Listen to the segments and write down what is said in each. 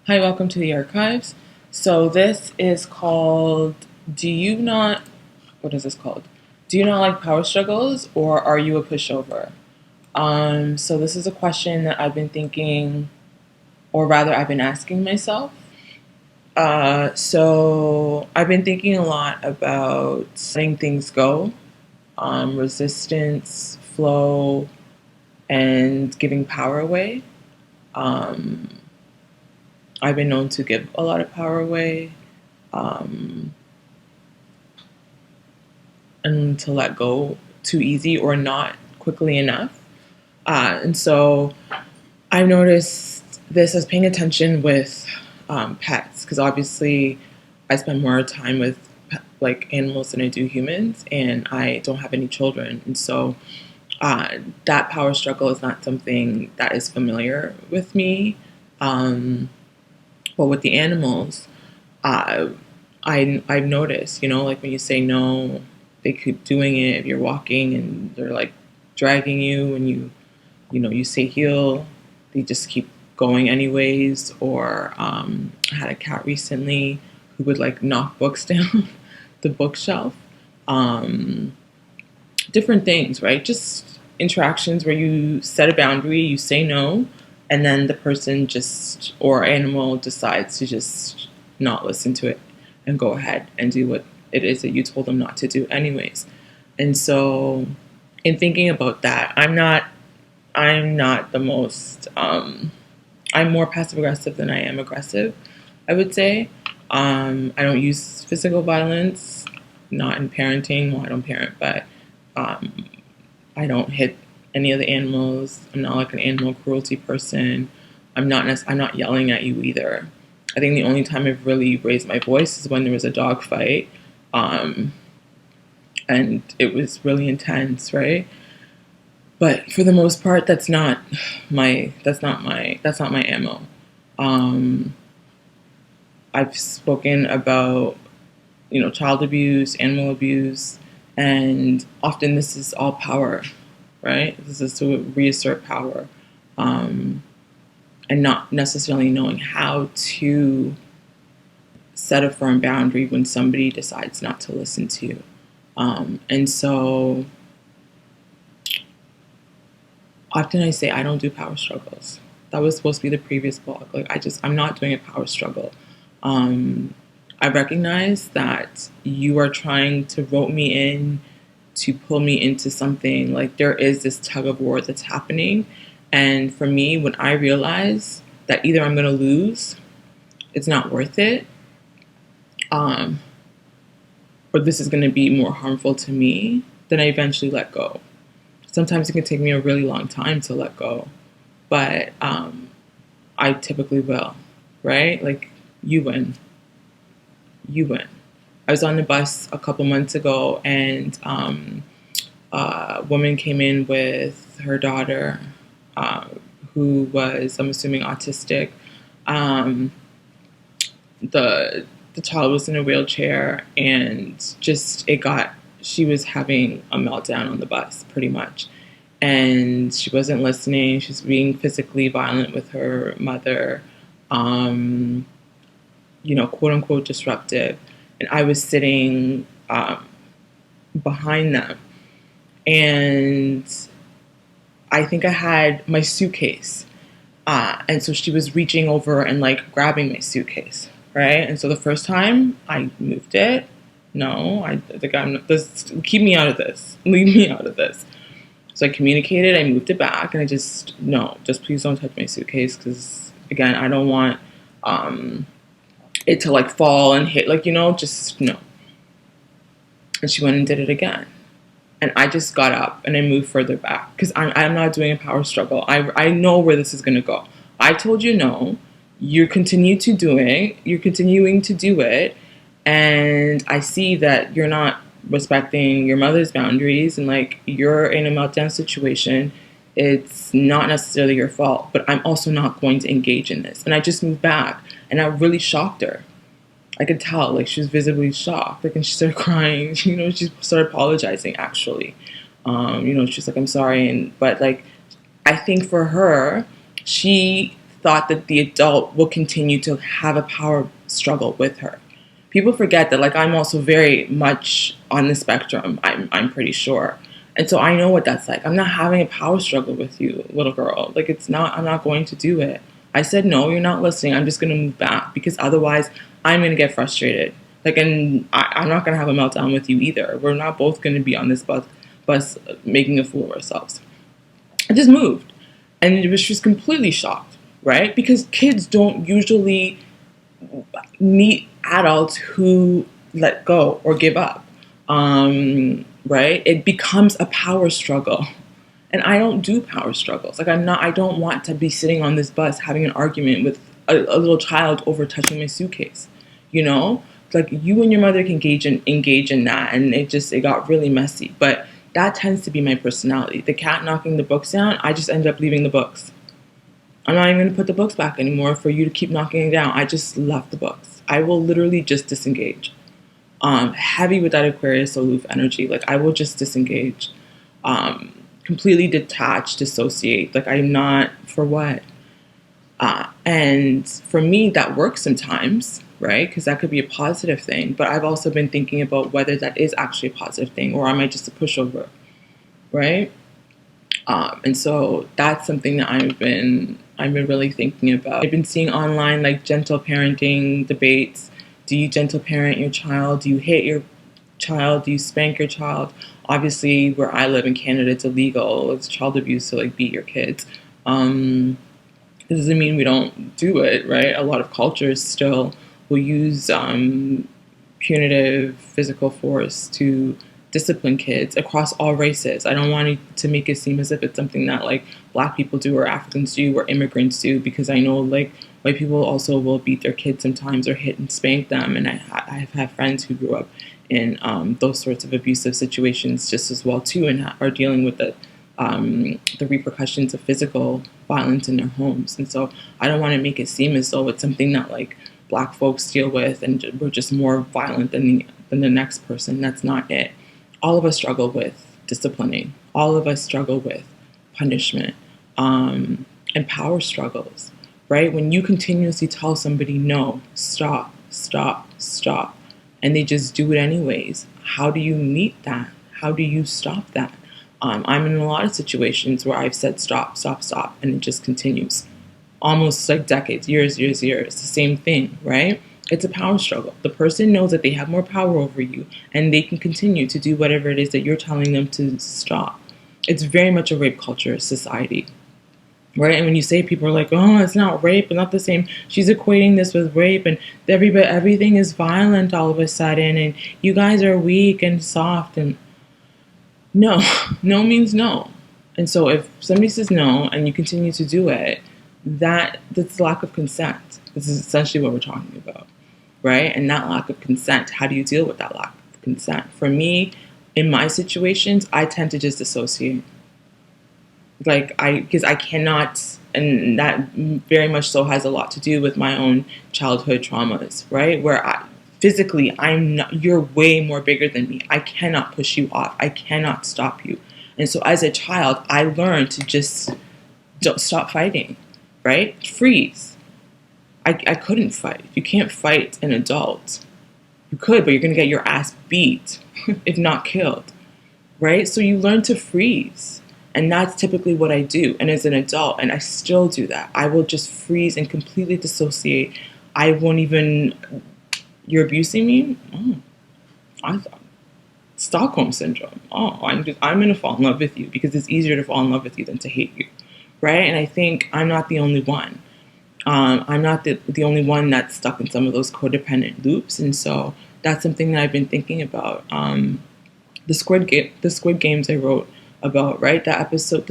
Hi, welcome to the archives. So this is called Do You Not what is this called? Do you not like power struggles or are you a pushover? So this is a question that I've been thinking, or rather I've been asking myself. So I've been thinking a lot about letting things go, resistance, flow, and giving power away. Um, I've been known to give a lot of power away. Um, and to let go too easy or not quickly enough. And so I've noticed this as paying attention with pets, because obviously I spend more time with like animals than I do humans, and I don't have any children, and so that power struggle is not something that is familiar with me. Um, but with the animals, uh, I've noticed, like when you say no, they keep doing it. If you're walking and they're like dragging you, and you say heel, they just keep going anyways. Or I had a cat recently who would like knock books down the bookshelf. Um, Different things, right? Just interactions where you set a boundary, you say no, and then the person just or animal decides to just not listen to it and go ahead and do what it is that you told them not to do anyways. And so in thinking about that, I'm not the most I'm more passive aggressive than I am aggressive, I would say. I don't use physical violence, not in parenting. Well, I don't parent, but um, I don't hit any of the animals. I'm not like an animal cruelty person. I'm not yelling at you either. I think the only time I've really raised my voice is when there was a dog fight, um, and it was really intense, right? But for the most part, that's not my ammo. Um, I've spoken about child abuse, animal abuse, and often this is all power, right? This is to reassert power, um, and not necessarily knowing how to set a firm boundary when somebody decides not to listen to you. And so often I say I don't do power struggles. That was supposed to be the previous blog. I'm not doing a power struggle. Um, I recognize that you are trying to rope me in, to pull me into something. Like there is this tug of war that's happening. And for me, when I realize that either I'm going to lose, it's not worth it, um, or this is going to be more harmful to me, then I eventually let go. Sometimes it can take me a really long time to let go, but I typically will, right? Like you win. You win. I was on the bus a couple months ago, and a woman came in with her daughter, uh, who was, I'm assuming, autistic. Um, the the child was in a wheelchair, and she was having a meltdown on the bus, pretty much, and she wasn't listening. She was being physically violent with her mother. Um, quote unquote disruptive. And I was sitting behind them. And I think I had my suitcase. And so she was reaching over and like grabbing my suitcase. Right. And so the first time I moved it, no, I think keep me out of this. Leave me out of this. So I communicated, I moved it back, and just please don't touch my suitcase, because again, I don't want it to like fall and hit, just no. And she went and did it again. And I just got up and I moved further back, because I'm not doing a power struggle. I know where this is going to go. I told you no. You're continuing to do it. And I see that you're not respecting your mother's boundaries, and like you're in a meltdown situation. It's not necessarily your fault, but I'm also not going to engage in this. And I just moved back, and I really shocked her. I could tell, like, she was visibly shocked. Like, and she started crying. She started apologizing, actually. She's like, I'm sorry. But, like, I think for her, she thought that the adult will continue to have a power struggle with her. People forget that, like, I'm also very much on the spectrum, I'm pretty sure. And so I know what that's like. I'm not having a power struggle with you, little girl. Like, I'm not going to do it. I said, no, you're not listening. I'm just going to move back because otherwise I'm going to get frustrated. Like, and I'm not going to have a meltdown with you either. We're not both going to be on this bus making a fool of ourselves. I just moved. And it was just completely shocked, right? Because kids don't usually meet adults who let go or give up, right? It becomes a power struggle. And I don't do power struggles. Like, I don't want to be sitting on this bus having an argument with a little child over touching my suitcase, you know? Like, you and your mother can engage in that, and it got really messy. But that tends to be my personality. The cat knocking the books down, I just end up leaving the books. I'm not even going to put the books back anymore for you to keep knocking it down. I just left the books. I will literally just disengage. Heavy with that Aquarius aloof energy. Like, I will just disengage. Completely detach, dissociate. Like, I'm not, for what? And for me, that works sometimes, right? Because that could be a positive thing. But I've also been thinking about whether that is actually a positive thing, or am I just a pushover, right? And so that's something that I've been really thinking about. I've been seeing online, like, gentle parenting debates. Do you gentle parent your child? Do you hit your child? Do you spank your child? Obviously, where I live in Canada, it's illegal. It's child abuse to, like, beat your kids. It doesn't mean we don't do it, right? A lot of cultures still will use punitive physical force to discipline kids across all races. I don't want to make it seem as if it's something that, like, Black people do or Africans do or immigrants do, because I know, like, white people also will beat their kids sometimes or hit and spank them. And I've had friends who grew up in those sorts of abusive situations just as well too, and are dealing with the repercussions of physical violence in their homes. And so I don't want to make it seem as though it's something that, like, Black folks deal with and we're just more violent than the next person. That's not it. All of us struggle with disciplining. All of us struggle with punishment and power struggles, right? When you continuously tell somebody, no, stop, stop, stop, and they just do it anyways, how do you meet that? How do you stop that? I'm in a lot of situations where I've said stop, stop, stop, and it just continues. Almost like decades, years, the same thing, right? It's a power struggle. The person knows that they have more power over you and they can continue to do whatever it is that you're telling them to stop. It's very much a rape culture society, right? And when you say, people are like, oh, it's not rape, it's not the same. She's equating this with rape, and everything is violent all of a sudden, and you guys are weak and soft. And no, no means no. And so if somebody says no and you continue to do it, that's lack of consent. This is essentially what we're talking about, right? And that lack of consent, how do you deal with that lack of consent? For me, in my situations, I tend to just dissociate. Because I cannot, and that very much so has a lot to do with my own childhood traumas, right? Where physically, you're way more bigger than me. I cannot push you off. I cannot stop you. And so as a child, I learned to just don't stop fighting, right? Freeze. I couldn't fight. You can't fight an adult. You could, but you're going to get your ass beat, if not killed, right? So you learn to freeze. And that's typically what I do. And as an adult, and I still do that, I will just freeze and completely dissociate. I won't even, you're abusing me? Oh, I thought, Stockholm syndrome. Oh, I'm going to fall in love with you because it's easier to fall in love with you than to hate you, right? And I think I'm not the only one. I'm not the only one that's stuck in some of those codependent loops. And so that's something that I've been thinking about. The Squid Games I wrote about, right? The episode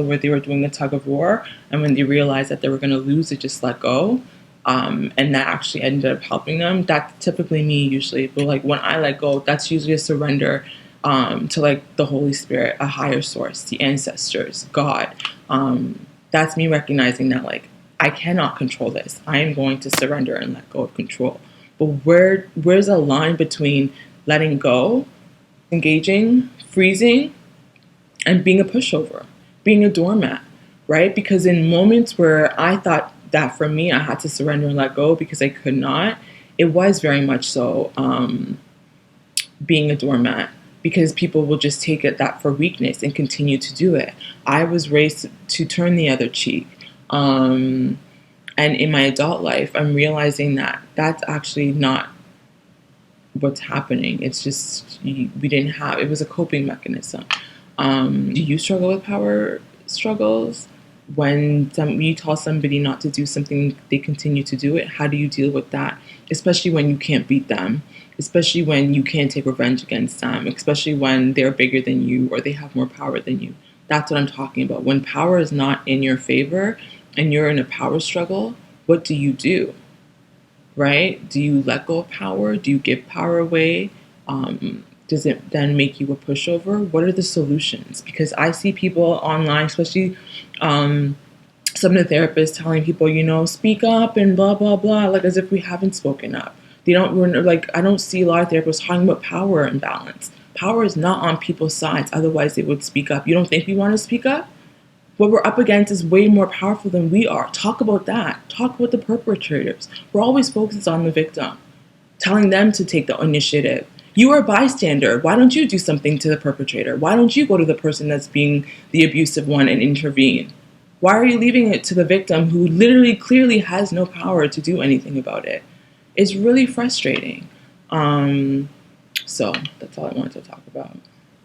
where they were doing the tug of war, and when they realized that they were going to lose, they just let go. And that actually ended up helping them. That's typically me usually. But, like, when I let go, that's usually a surrender to, like, the Holy Spirit, a higher source, the ancestors, God. That's me recognizing that, like, I cannot control this. I am going to surrender and let go of control. But where's a line between letting go, engaging, freezing, and being a pushover, being a doormat, right? Because in moments where I thought that for me, I had to surrender and let go because I could not, it was very much so being a doormat, because people will just take it that for weakness and continue to do it. I was raised to turn the other cheek. And in my adult life, I'm realizing that that's actually not what's happening. It's just we didn't have, it was a coping mechanism. Do you struggle with power struggles? When you tell somebody not to do something, they continue to do it. How do you deal with that? Especially when you can't beat them, especially when you can't take revenge against them, especially when they're bigger than you or they have more power than you. That's what I'm talking about. When power is not in your favor and you're in a power struggle, what do you do? Right? Do you let go of power? Do you give power away? Does it then make you a pushover? What are the solutions? Because I see people online, especially some of the therapists telling people, speak up and blah, blah, blah, like as if we haven't spoken up. I don't see a lot of therapists talking about power imbalance. Power is not on people's sides. Otherwise, they would speak up. You don't think we want to speak up? What we're up against is way more powerful than we are. Talk about that. Talk about the perpetrators. We're always focused on the victim, telling them to take the initiative. You are a bystander. Why don't you do something to the perpetrator? Why don't you go to the person that's being the abusive one and intervene? Why are you leaving it to the victim who literally clearly has no power to do anything about it? It's really frustrating. So that's all I wanted to talk about.